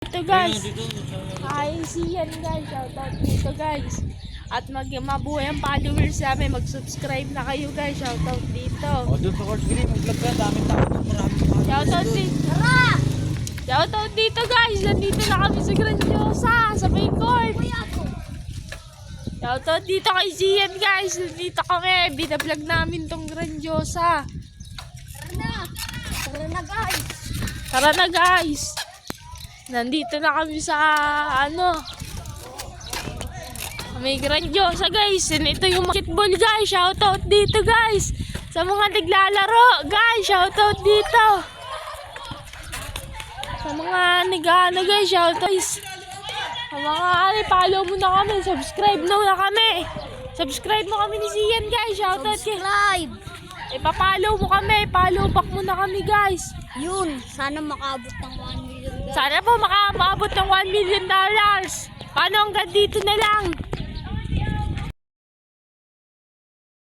Ito guys. Ay, siyan guys. Shoutout dito guys. At mabuhay ang followers namin. Mag-subscribe na kayo guys. Shoutout dito. O, doon sa Court Green, mag-vlog ka. Daming tao doon. Maraming tao. Shoutout dito. Shoutout dito guys. Nandito na kami sa Grandiosa. Sa main court. Shoutout dito kay Zian guys. Nandito kami. Binablog namin tong Grandiosa. Tara na guys. Tara na guys. Nandito na kami sa may Grandiosa guys. And ito yung basketball guys. Shoutout dito guys. Sa mga naglalaro guys. Shoutout dito. Sa mga nagano guys. Shoutout guys. Sa mga follow mo na kami. Subscribe na kami. Subscribe mo kami ni Zian guys. Shoutout guys. Subscribe. Ipapollow mo kami. Follow back mo na kami guys. Yun. Sana makaabot ng 1 million guys. Sana po makaabot ng $1 million. Paano hanggang dito na lang?